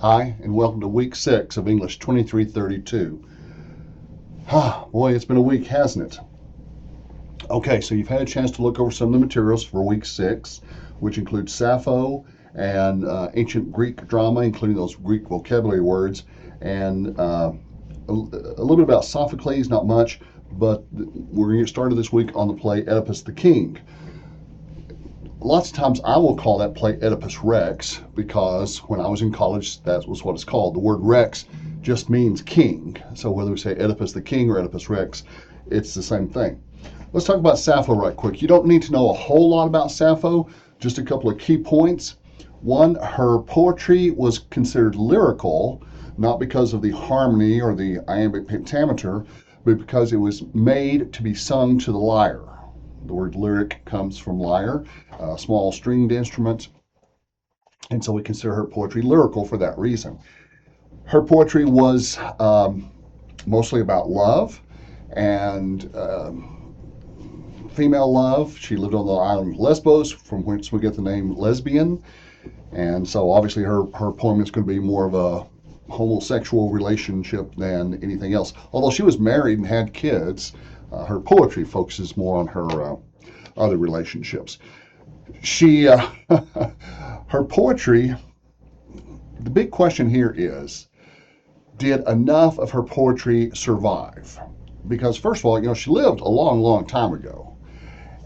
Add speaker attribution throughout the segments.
Speaker 1: Hi, and welcome to week 6 of English 2332. Boy, it's been a week, hasn't it? Okay, so you've had a chance to look over some of the materials for week 6, which includes Sappho and ancient Greek drama, including those Greek vocabulary words, and a little bit about Sophocles, not much, but we're going to get started this week on the play Oedipus the King. Lots of times I will call that play Oedipus Rex because when I was in college, that was what it's called. The word Rex just means king. So whether we say Oedipus the King or Oedipus Rex, it's the same thing. Let's talk about Sappho right quick. You don't need to know a whole lot about Sappho, just a couple of key points. One, her poetry was considered lyrical, not because of the harmony or the iambic pentameter, but because it was made to be sung to the lyre. The word lyric comes from lyre, a small stringed instrument, and so we consider her poetry lyrical for that reason. Her poetry was mostly about love and female love. She lived on the island of Lesbos, from which we get the name lesbian, and so obviously her poem is going to be more of a homosexual relationship than anything else. Although she was married and had kids, her poetry focuses more on her other relationships. Her poetry, the big question here is, did enough of her poetry survive? Because first of all, she lived a long, long time ago.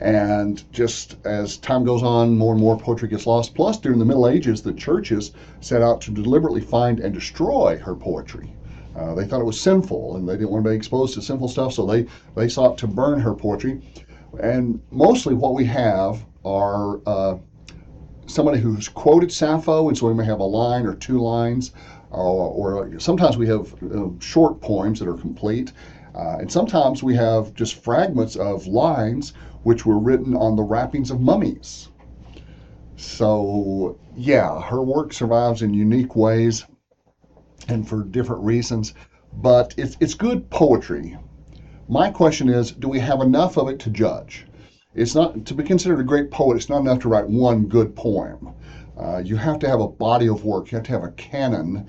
Speaker 1: And just as time goes on, more and more poetry gets lost. Plus, during the Middle Ages, the churches set out to deliberately find and destroy her poetry. They thought it was sinful, and they didn't want to be exposed to sinful stuff, so they sought to burn her poetry. And mostly what we have are somebody who's quoted Sappho, and so we may have a line or two lines, or sometimes we have short poems that are complete, and sometimes we have just fragments of lines which were written on the wrappings of mummies. So, yeah, her work survives in unique ways and for different reasons, but it's good poetry. My question is, do we have enough of it to judge? It's not to be considered a great poet. It's not enough to write one good poem. You have to have a body of work. You have to have a canon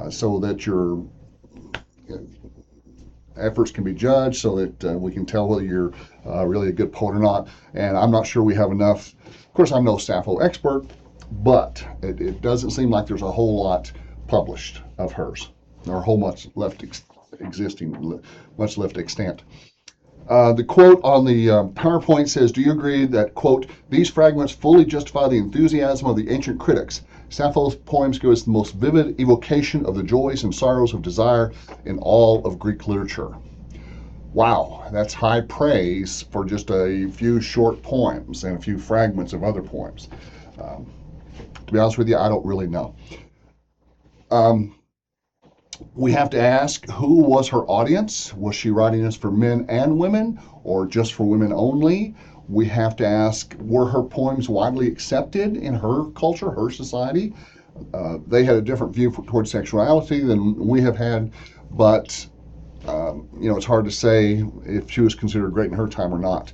Speaker 1: so that your efforts can be judged, so that we can tell whether you're really a good poet or not. And I'm not sure we have enough. Of course, I'm no Sappho expert, but it doesn't seem like there's a whole lot published of hers, or a whole much left existing, much left extant. The quote on the PowerPoint says, do you agree that, quote, these fragments fully justify the enthusiasm of the ancient critics? Sappho's poems give us the most vivid evocation of the joys and sorrows of desire in all of Greek literature. Wow, that's high praise for just a few short poems and a few fragments of other poems. To be honest with you, I don't really know. We have to ask, who was her audience? Was she writing this for men and women, or just for women only? We have to ask, were her poems widely accepted in her culture, her society? They had a different view towards sexuality than we have had, but it's hard to say if she was considered great in her time or not.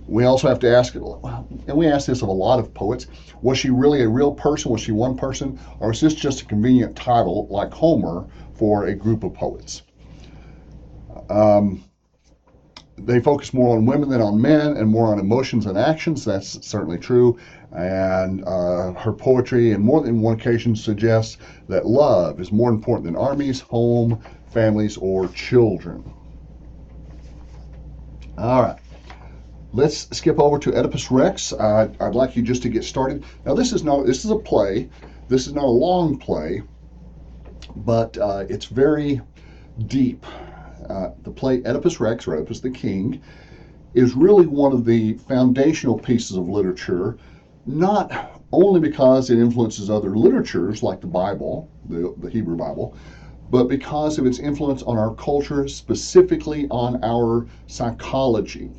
Speaker 1: We also have to ask, and we ask this of a lot of poets, was she really a real person? Was she one person? Or is this just a convenient title like Homer for a group of poets? They focus more on women than on men and more on emotions and actions. That's certainly true. And her poetry, in more than one occasion, suggests that love is more important than armies, home, families, or children. All right. Let's skip over to Oedipus Rex. I'd like you just to get started. Now, this is a play. This is not a long play, but it's very deep. The play Oedipus Rex, or Oedipus the King, is really one of the foundational pieces of literature, not only because it influences other literatures like the Bible, the Hebrew Bible, but because of its influence on our culture, specifically on our psychology.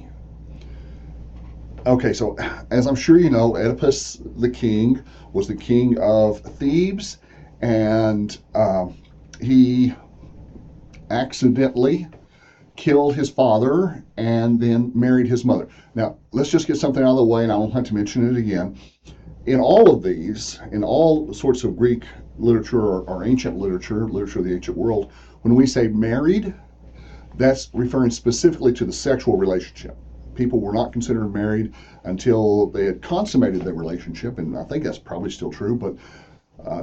Speaker 1: Okay, so as I'm sure you know, Oedipus the King was the king of Thebes, and he accidentally killed his father and then married his mother. Now, let's just get something out of the way, and I won't have to mention it again. In all of these, in all sorts of Greek literature or ancient literature, literature of the ancient world, when we say married, that's referring specifically to the sexual relationship. People were not considered married until they had consummated their relationship, and I think that's probably still true, but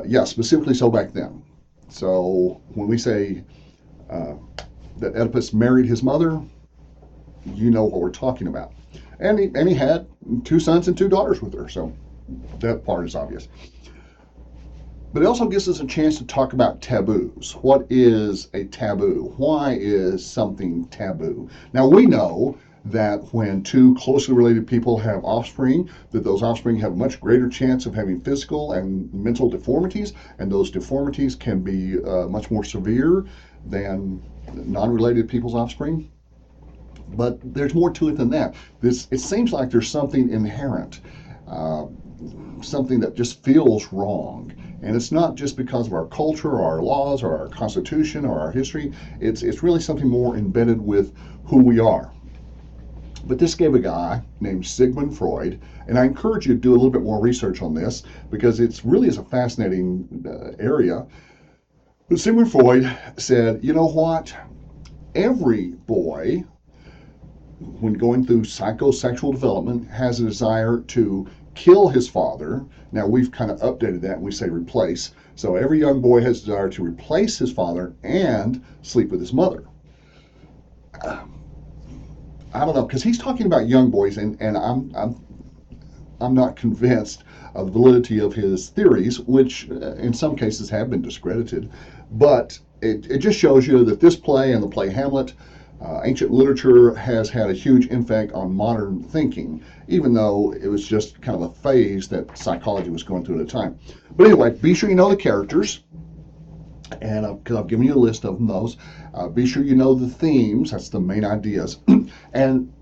Speaker 1: yeah, specifically so back then. So when we say that Oedipus married his mother, you know what we're talking about. And he had 2 sons and 2 daughters with her, so that part is obvious. But it also gives us a chance to talk about taboos. What is a taboo? Why is something taboo? Now, we know that when two closely related people have offspring, that those offspring have a much greater chance of having physical and mental deformities, and those deformities can be much more severe than non-related people's offspring. But there's more to it than that. It seems like there's something inherent, uh, something that just feels wrong. And it's not just because of our culture or our laws or our constitution or our history. It's really something more embedded with who we are. But this gave a guy named Sigmund Freud, and I encourage you to do a little bit more research on this because it really is a fascinating area. But Sigmund Freud said, you know what? Every boy, when going through psychosexual development, has a desire to kill his father. Now we've kind of updated that and we say replace. So every young boy has a desire to replace his father and sleep with his mother. I don't know, because he's talking about young boys, and I'm not convinced of the validity of his theories, which in some cases have been discredited. But it just shows you that this play and the play Hamlet, ancient literature, has had a huge impact on modern thinking, even though it was just kind of a phase that psychology was going through at the time. But anyway, be sure you know the characters, and because I've given you a list of those. Be sure you know the themes. That's the main ideas. And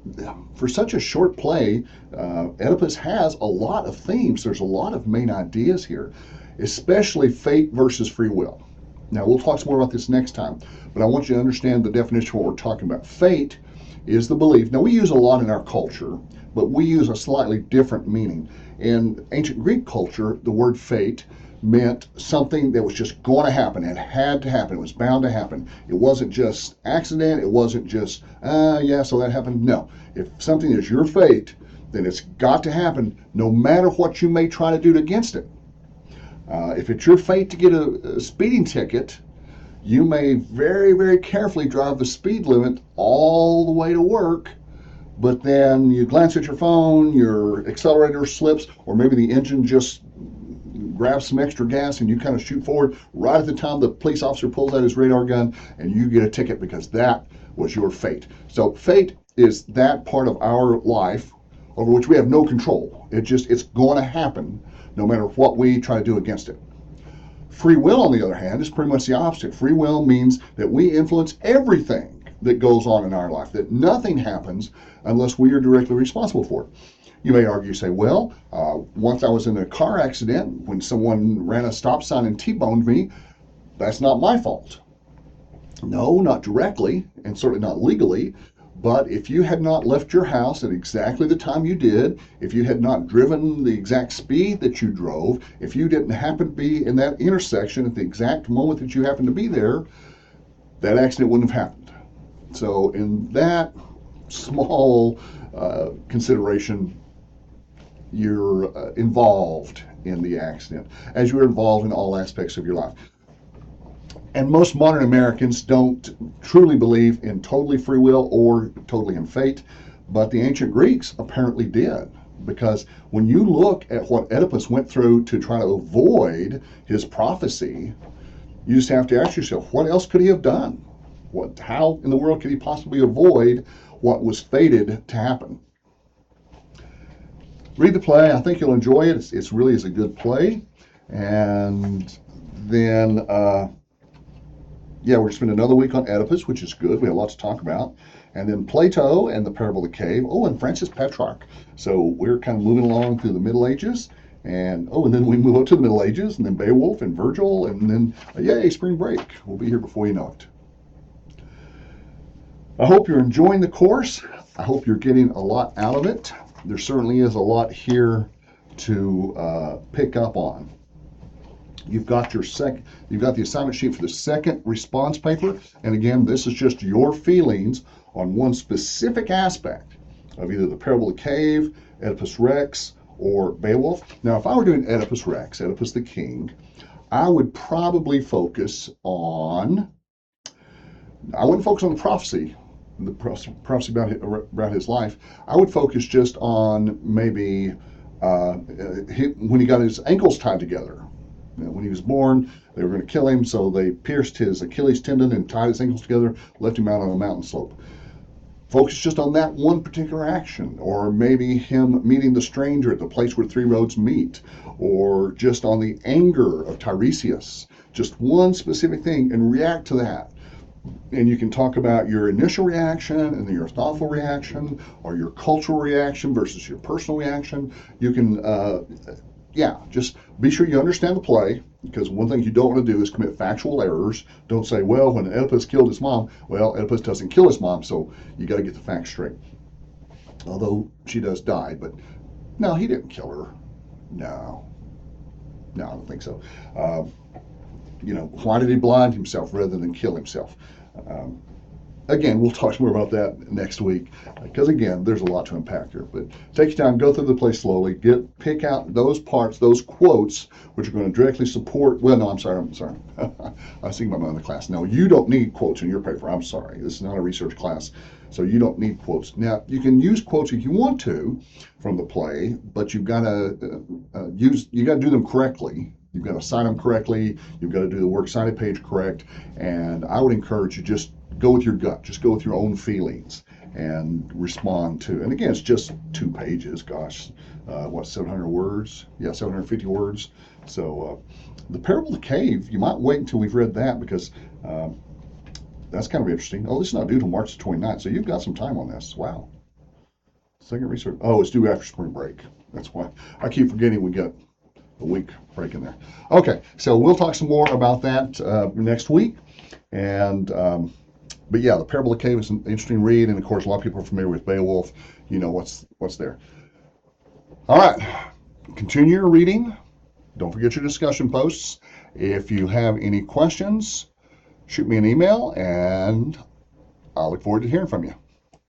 Speaker 1: for such a short play, Oedipus has a lot of themes. There's a lot of main ideas here, especially fate versus free will. Now, we'll talk some more about this next time, but I want you to understand the definition of what we're talking about. Fate is the belief. Now, we use a lot in our culture, but we use a slightly different meaning. In ancient Greek culture, the word fate meant something that was just going to happen. It had to happen. It was bound to happen. It wasn't just accident. It wasn't just, yeah, so that happened. No. If something is your fate, then it's got to happen no matter what you may try to do against it. If it's your fate to get a speeding ticket, you may very, very carefully drive the speed limit all the way to work, but then you glance at your phone, your accelerator slips, or maybe the engine just grab some extra gas and you kind of shoot forward right at the time the police officer pulls out his radar gun and you get a ticket because that was your fate. So fate is that part of our life over which we have no control. It's going to happen no matter what we try to do against it. Free will, on the other hand, is pretty much the opposite. Free will means that we influence everything that goes on in our life, that nothing happens unless we are directly responsible for it. You may argue, say, well, once I was in a car accident when someone ran a stop sign and T-boned me, that's not my fault. No, not directly, and certainly not legally. But if you had not left your house at exactly the time you did, if you had not driven the exact speed that you drove, if you didn't happen to be in that intersection at the exact moment that you happened to be there, that accident wouldn't have happened. So in that small consideration, you're involved in the accident, as you're involved in all aspects of your life. And most modern Americans don't truly believe in totally free will or totally in fate, but the ancient Greeks apparently did. Because when you look at what Oedipus went through to try to avoid his prophecy, you just have to ask yourself, what else could he have done? How in the world could he possibly avoid what was fated to happen? Read the play. I think you'll enjoy it. It's really is a good play. And then, yeah, we're going to spend another week on Oedipus, which is good. We have lots to talk about. And then Plato and the Parable of the Cave. Oh, and Francis Petrarch. So we're kind of moving along through the Middle Ages. And then we move up to the Middle Ages, and then Beowulf and Virgil, and then, yay, spring break. We'll be here before you know it. I hope you're enjoying the course. I hope you're getting a lot out of it. There certainly is a lot here to pick up on. You've got the assignment sheet for the second response paper. And again, this is just your feelings on one specific aspect of either the Parable of the Cave, Oedipus Rex, or Beowulf. Now, if I were doing Oedipus Rex, Oedipus the King, I would probably focus on, I wouldn't focus on the prophecy about his life. I would focus just on maybe when he got his ankles tied together. When he was born, they were going to kill him, so they pierced his Achilles tendon and tied his ankles together, left him out on a mountain slope. Focus just on that one particular action, or maybe him meeting the stranger at the place where three roads meet, or just on the anger of Tiresias. Just one specific thing, and react to that. And you can talk about your initial reaction and then your thoughtful reaction, or your cultural reaction versus your personal reaction. You can just be sure you understand the play, because one thing you don't want to do is commit factual errors. Don't say, well, when Oedipus killed his mom, well, Oedipus doesn't kill his mom, so you got to get the facts straight. Although she does die, but no, he didn't kill her. No, I don't think so. Why did he blind himself rather than kill himself? Again, we'll talk more about that next week, because again, there's a lot to unpack here. But take your time, go through the play slowly, pick out those parts, those quotes, which are going to directly support. Well, no, I'm sorry. I was thinking about my other class. No, you don't need quotes in your paper. I'm sorry. This is not a research class, so you don't need quotes. Now, you can use quotes if you want to from the play, but you've got to do them correctly. You've got to cite them correctly. You've got to do the works cited page correct. And I would encourage you, just go with your gut. Just go with your own feelings and respond to. And again, it's just 2 pages. Gosh, 700 words? Yeah, 750 words. So the Parable of the Cave, you might wait until we've read that, because that's kind of interesting. Oh, this is not due till March 29th, so you've got some time on this. Wow. Second research. Oh, it's due after spring break. That's why I keep forgetting we got a week break in there. Okay, so we'll talk some more about that next week. And but yeah, the Parable of the Cave is an interesting read, and of course, a lot of people are familiar with Beowulf. You know what's there. All right, continue your reading. Don't forget your discussion posts. If you have any questions, shoot me an email, and I look forward to hearing from you.